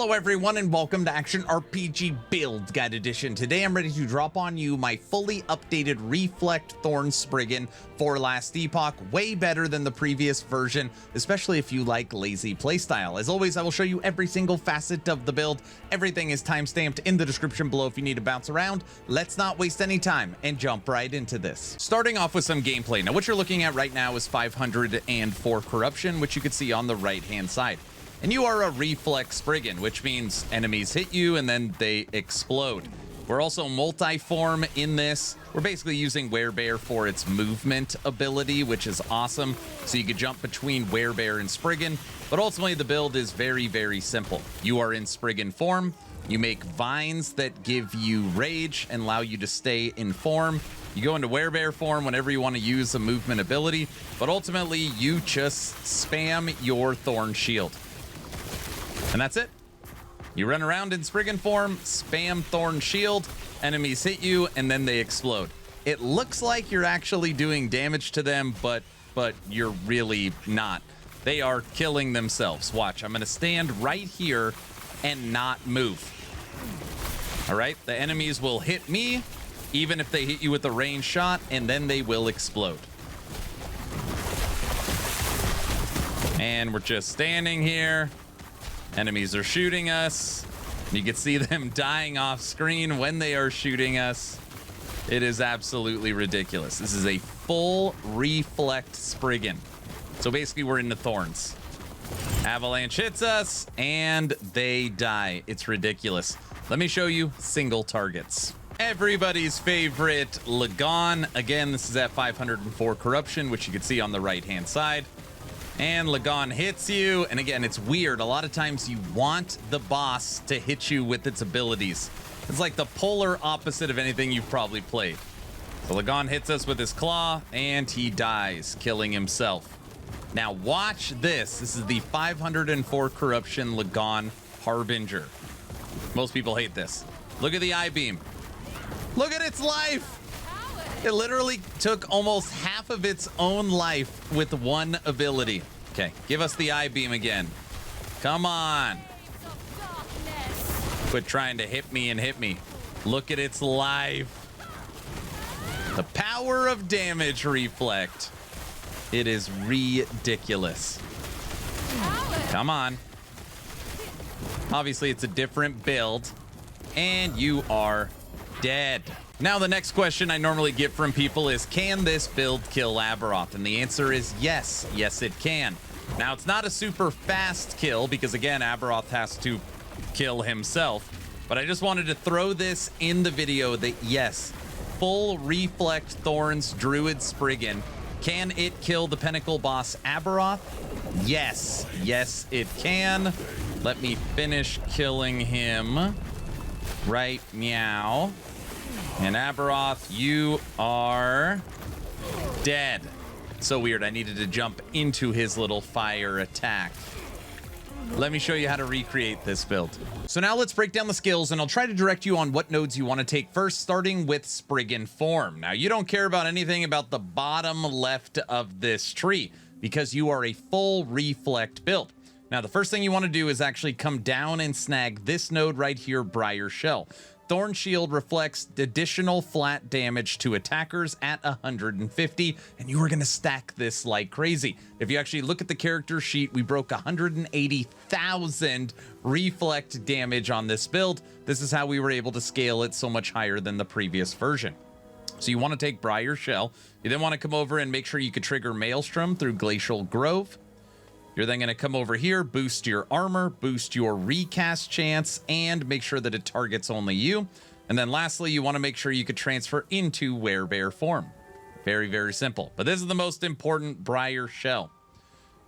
Hello everyone and welcome to Action RPG Build Guide Edition. Today I'm ready to drop on you my fully updated Reflect Thorns Spriggan for last Epoch. Way better than the previous version, especially if you like lazy playstyle. As always, I will show you every single facet of the build. Everything is timestamped in the description below if you need to bounce around. Let's not waste any time and jump right into this. Starting off with some gameplay. Now what you're looking at right now is 504 corruption, which you can see on the right hand side. And you are a reflex Spriggan, which means enemies hit you and then they explode. We're also multi-form in this. We're basically using Werebear for its movement ability, which is awesome. So you could jump between Werebear and Spriggan, but ultimately the build is very, very simple. You are in Spriggan Form. You make vines that give you rage and allow you to stay in form. You go into Werebear Form whenever you want to use a movement ability, but ultimately you just spam your Thorn Shield. And that's it. You run around in Spriggan Form, spam Thorn Shield, enemies hit you, and then they explode. It looks like you're actually doing damage to them, but you're really not. They are killing themselves. Watch, I'm going to stand right here and not move. All right, the enemies will hit me, even if they hit you with a ranged shot, and then they will explode. And we're just standing here. Enemies are shooting us. You can see them dying off screen when they are shooting us. It is absolutely ridiculous. This is a full reflect Spriggan. So basically we're into Thorns. Avalanche hits us and they die. It's ridiculous. Let me show you single targets. Everybody's favorite Lagon. Again, this is at 504 corruption, which you can see on the right hand side. And Lagon hits you, and again, it's weird. A lot of times you want the boss to hit you with its abilities. It's like the polar opposite of anything you've probably played. So Lagon hits us with his claw, and he dies, killing himself. Now watch this. This is the 504 corruption Lagon Harbinger. Most people hate this. Look at the I-beam. Look at its life. It literally took almost half of its own life with one ability. Okay, give us the I-beam again. Come on. Quit trying to hit me and hit me. Look at its life. The power of damage reflect. It is ridiculous. Come on. Obviously, it's a different build. And you are dead. Now, the next question I normally get from people is, can this build kill Aberoth? And the answer is yes. Yes, it can. Now, it's not a super fast kill because, again, Aberoth has to kill himself. But I just wanted to throw this in the video that, yes, full Reflect Thorns Druid Spriggan. Can it kill the Pinnacle boss Aberoth? Yes. Yes, it can. Let me finish killing him right meow. And Aberoth, you are dead. So weird, I needed to jump into his little fire attack. Let me show you how to recreate this build. So now let's break down the skills, and I'll try to direct you on what nodes you want to take first, starting with Spriggan Form. Now, you don't care about anything about the bottom left of this tree, because you are a full reflect build. Now, the first thing you want to do is actually come down and snag this node right here, Briar Shell. Thorn Shield reflects additional flat damage to attackers at 150, and you are going to stack this like crazy. If you actually look at the character sheet, we broke 180,000 reflect damage on this build. This is how we were able to scale it so much higher than the previous version. So you want to take Briar Shell. You then want to come over and make sure you could trigger Maelstrom through Glacial Grove. You're then going to come over here, boost your armor, boost your recast chance, and make sure that it targets only you. And then lastly, you want to make sure you could transfer into Werebear Form. Very, very simple. But this is the most important, Briar Shell.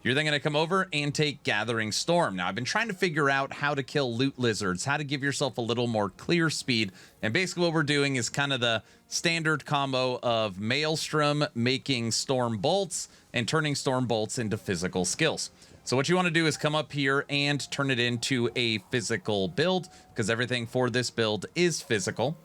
You're then going to come over and take Gathering Storm. Now, I've been trying to figure out how to kill loot lizards, how to give yourself a little more clear speed. And basically what we're doing is kind of the standard combo of Maelstrom making Storm Bolts and turning Storm Bolts into physical skills. So what you want to do is come up here and turn it into a physical build, because everything for this build is physical.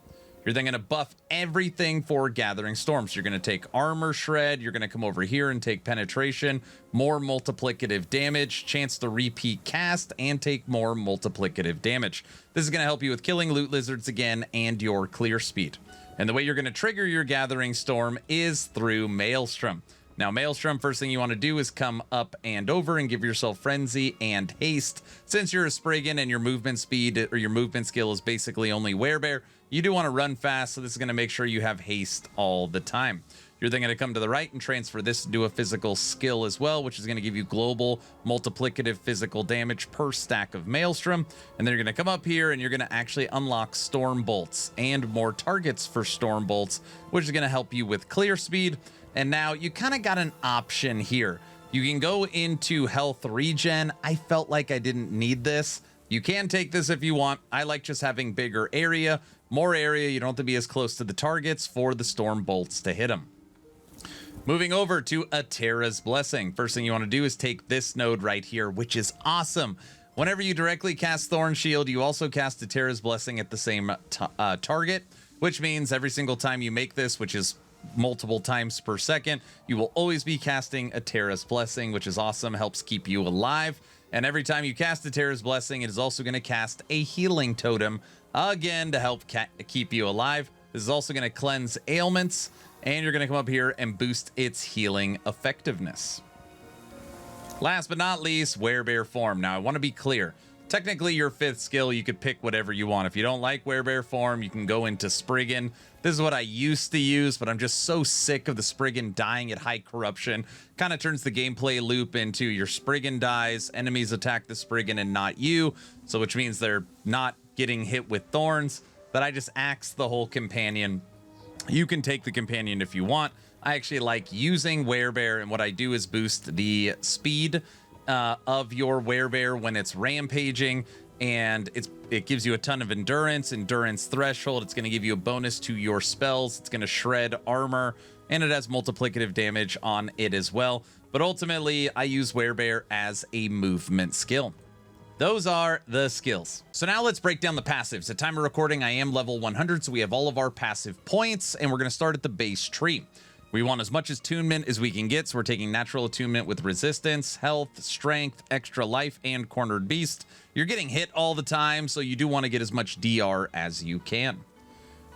You're then going to buff everything for Gathering Storm. So you're going to take Armor Shred. You're going to come over here and take Penetration, more multiplicative damage, chance to repeat cast, and take more multiplicative damage. This is going to help you with killing Loot Lizards again and your clear speed. And the way you're going to trigger your Gathering Storm is through Maelstrom. Now, Maelstrom, first thing you want to do is come up and over and give yourself Frenzy and Haste. Since you're a Spriggan and your movement speed or your movement skill is basically only Werebear, you do want to run fast, so this is going to make sure you have Haste all the time. You're then going to come to the right and transfer this into a physical skill as well, which is going to give you global multiplicative physical damage per stack of Maelstrom. And then you're going to come up here and you're going to actually unlock Storm Bolts and more targets for Storm Bolts, which is going to help you with clear speed. And now you kind of got an option here. You can go into health regen. I felt like I didn't need this. You can take this if you want. I like just having bigger area, more area. You don't have to be as close to the targets for the Storm Bolts to hit them. Moving over to Eterras Blessing. First thing you want to do is take this node right here, which is awesome. Whenever you directly cast Thorn Shield, you also cast Eterras Blessing at the same target, which means every single time you make this, which is multiple times per second, you will always be casting Eterras Blessing, which is awesome, helps keep you alive. And every time you cast Eterras Blessing, it is also going to cast a healing totem, again, to help keep you alive. This is also going to cleanse ailments, and you're going to come up here and boost its healing effectiveness. Last but not least, Werebear Form. Now, I want to be clear. Technically, your 5th skill, you could pick whatever you want. If you don't like Werebear Form, you can go into Spriggan. This is what I used to use, but I'm just so sick of the Spriggan dying at high corruption. Kind of turns the gameplay loop into your Spriggan dies, enemies attack the Spriggan and not you, so which means they're not getting hit with Thorns, that I just axe the whole companion. You can take the companion if you want. I actually like using Werebear, and what I do is boost the speed of your Werebear when it's rampaging, and it gives you a ton of endurance threshold. It's going to give you a bonus to your spells. It's going to shred armor, and it has multiplicative damage on it as well. But ultimately, I use Werebear as a movement skill. Those are the skills. So now let's break down the passives. At time of recording, I am level 100, so we have all of our passive points, and we're going to start at the base tree. We want as much attunement as we can get, so we're taking natural attunement with resistance, health, strength, extra life, and cornered beast. You're getting hit all the time, so you do want to get as much DR as you can.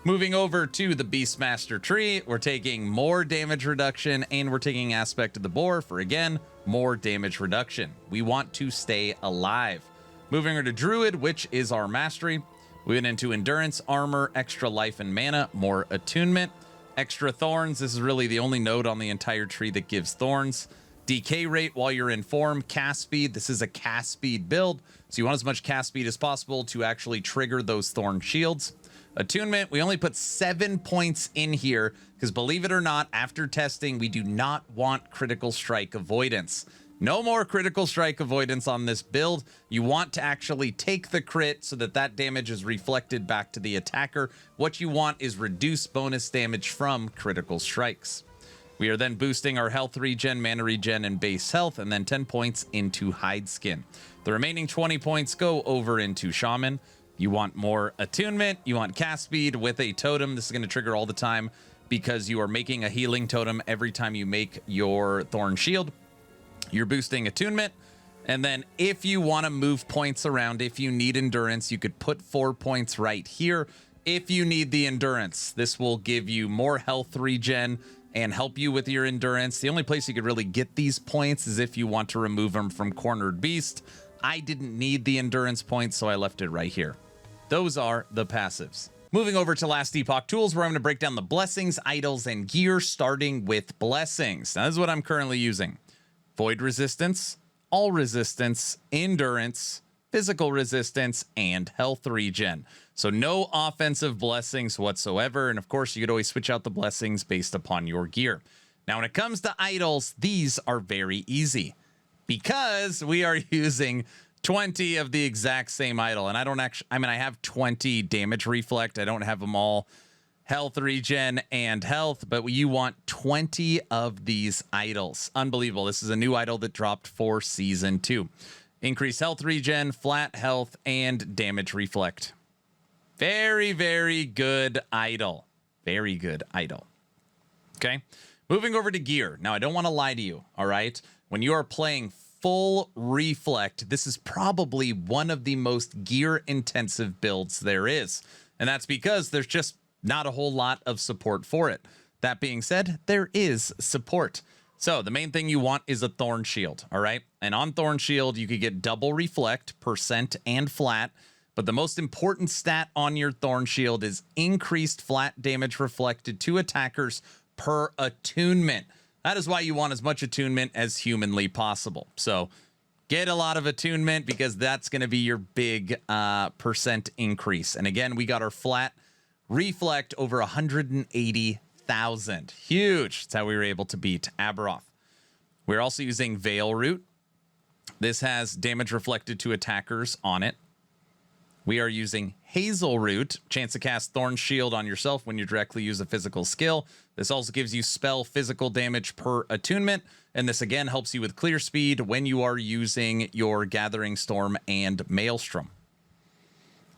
Moving over to the Beastmaster tree, we're taking more damage reduction, and we're taking Aspect of the Boar for, again, more damage reduction. We want to stay alive. Moving over to Druid, which is our mastery. We went into Endurance, Armor, Extra Life, and Mana, more attunement. Extra Thorns, this is really the only node on the entire tree that gives Thorns. Decay rate while you're in form. Cast speed, this is a cast speed build, so you want as much cast speed as possible to actually trigger those Thorn shields. Attunement, we only put 7 points in here, because believe it or not, after testing, we do not want critical strike avoidance. No more critical strike avoidance on this build. You want to actually take the crit so that that damage is reflected back to the attacker. What you want is reduce bonus damage from critical strikes. We are then boosting our health regen, mana regen, and base health, and then 10 points into hide skin. The remaining 20 points go over into shaman. You want more attunement. You want cast speed with a totem. This is going to trigger all the time because you are making a healing totem every time you make your thorn shield. You're boosting attunement, and then if you want to move points around, if you need endurance, you could put 4 points right here. If you need the endurance, this will give you more health regen and help you with your endurance. The only place you could really get these points is if you want to remove them from Cornered Beast. I didn't need the endurance points, so I left it right here. Those are the passives. Moving over to Last Epoch tools, where I'm going to break down the blessings, idols, and gear, starting with blessings. Now, this is what I'm currently using. Void resistance, all resistance, endurance, physical resistance, and health regen. So no offensive blessings whatsoever. And of course, you could always switch out the blessings based upon your gear. Now, when it comes to idols, these are very easy because we are using 20 of the exact same idol. And I don't actually, I have 20 damage reflect. I don't have them all health regen and health, but you want 20 of these idols. Unbelievable. This is a new idol that dropped for season 2. Increase health regen, flat health, and damage reflect. Very, very good idol. Very good idol. Okay. Moving over to gear. Now, I don't want to lie to you, all right? When you are playing full reflect, this is probably one of the most gear-intensive builds there is. And that's because there's just not a whole lot of support for it. That being said, there is support. So the main thing you want is a Thorn Shield, all right? And on Thorn Shield, you could get double reflect, percent, and flat. But the most important stat on your Thorn Shield is increased flat damage reflected to attackers per attunement. That is why you want as much attunement as humanly possible. So get a lot of attunement because that's going to be your big percent increase. And again, we got our flat reflect over 180,000. Huge. That's how we were able to beat Aberoth. We're also using Veil Root. This has damage reflected to attackers on it. We are using Hazel Root, chance to cast Thorn Shield on yourself when you directly use a physical skill. This also gives you spell physical damage per attunement, and this again helps you with clear speed when you are using your Gathering Storm and Maelstrom.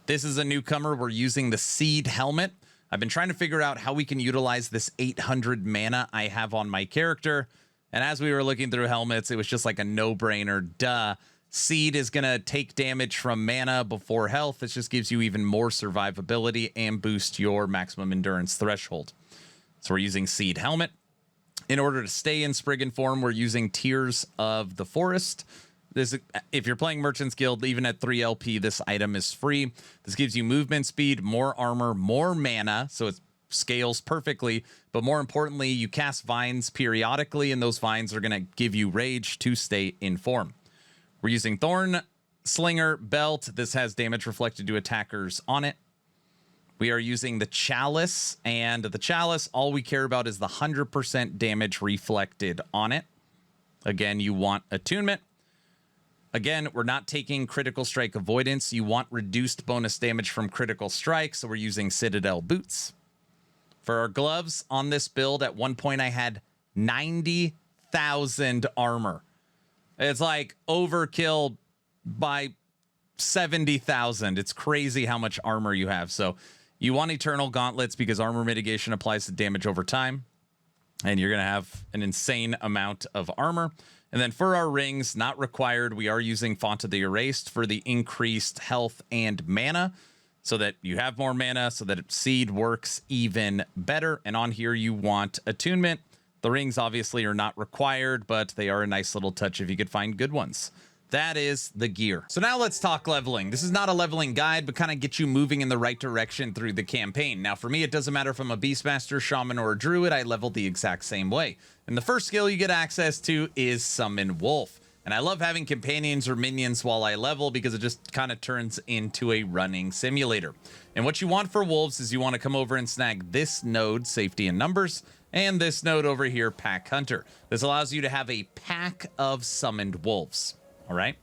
This is a newcomer. We're using the Seed Helmet. I've been trying to figure out how we can utilize this 800 mana I have on my character, and as we were looking through helmets, it was just like a no-brainer, duh. Seed is going to take damage from mana before health. This just gives you even more survivability and boost your maximum endurance threshold. So we're using Seed Helmet. In order to stay in Spriggan Form, we're using Tears of the Forest. This, if you're playing Merchant's Guild, even at 3 LP, this item is free. This gives you movement speed, more armor, more mana, so it scales perfectly. But more importantly, you cast vines periodically, and those vines are going to give you rage to stay in form. We're using Thorn Slinger Belt. This has damage reflected to attackers on it. We are using the Chalice, and the Chalice, all we care about is the 100% damage reflected on it. Again, you want attunement. Again, we're not taking critical strike avoidance. You want reduced bonus damage from critical strike, so we're using Citadel Boots. For our gloves on this build, at one point I had 90,000 armor. It's like overkill by 70,000. It's crazy how much armor you have. So you want Eternal Gauntlets because armor mitigation applies to damage over time. And you're going to have an insane amount of armor. And then for our rings, not required, we are using Font of the Erased for the increased health and mana so that you have more mana, so that Seed works even better. And on here, you want Attunement. The rings obviously are not required, but they are a nice little touch if you could find good ones. That is the gear. So now let's talk leveling. This is not a leveling guide, but kind of get you moving in the right direction through the campaign. Now, for me, it doesn't matter if I'm a Beastmaster, Shaman, or a Druid. I level the exact same way. And the first skill you get access to is Summon Wolf. And I love having companions or minions while I level because it just kind of turns into a running simulator. And what you want for wolves is you want to come over and snag this node, Safety and Numbers, and this node over here, Pack Hunter. This allows you to have a pack of summoned wolves. All right.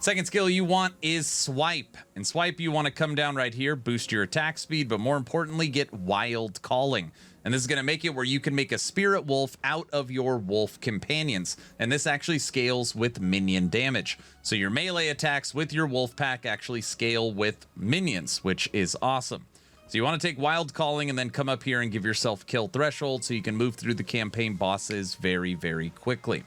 Second skill you want is Swipe. And Swipe, you want to come down right here, boost your attack speed, but more importantly, get Wild Calling. And this is going to make it where you can make a Spirit Wolf out of your wolf companions. And this actually scales with minion damage. So your melee attacks with your wolf pack actually scale with minions, which is awesome. So you want to take Wild Calling and then come up here and give yourself Kill Threshold so you can move through the campaign bosses very, very quickly.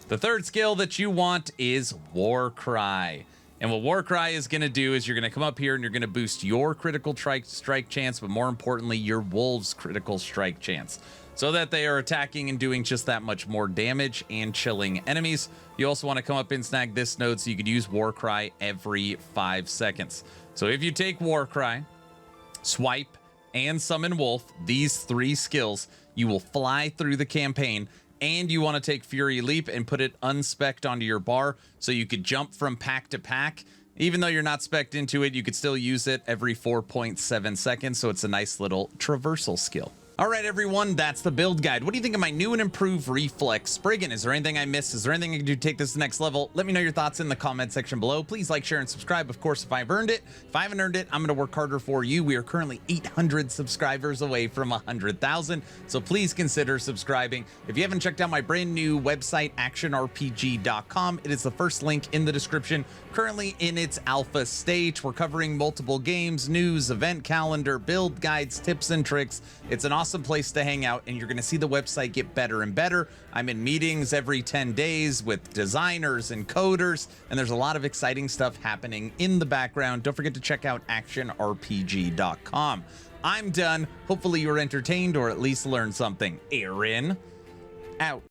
The third skill that you want is War Cry. And what War Cry is going to do is you're going to come up here and you're going to boost your critical strike chance, but more importantly, your wolves' critical strike chance, so that they are attacking and doing just that much more damage and chilling enemies. You also want to come up and snag this node so you could use War Cry every 5 seconds. So if you take War Cry, Swipe, and Summon Wolf, these 3 skills, you will fly through the campaign. And you want to take Fury Leap and put it unspec'd onto your bar so you could jump from pack to pack. Even though you're not spec'd into it, you could still use it every 4.7 seconds. So it's a nice little traversal skill. All right, everyone, that's the build guide. What do you think of my new and improved Reflex Spriggan? Is there anything I missed? Is there anything I can do to take this to the next level? Let me know your thoughts in the comment section below. Please like, share, and subscribe, of course, if I've earned it. If I haven't earned it, I'm going to work harder for you. We are currently 800 subscribers away from 100,000, so please consider subscribing. If you haven't checked out my brand new website, actionrpg.com, it is the first link in the description. Currently in its alpha stage, we're covering multiple games, news, event calendar, build guides, tips, and tricks. It's an awesome place to hang out, and you're going to see the website get better and better. I'm in meetings every 10 days with designers and coders, and there's a lot of exciting stuff happening in the background. Don't forget to check out actionrpg.com. I'm done. Hopefully you were entertained or at least learned something. Aaron, out.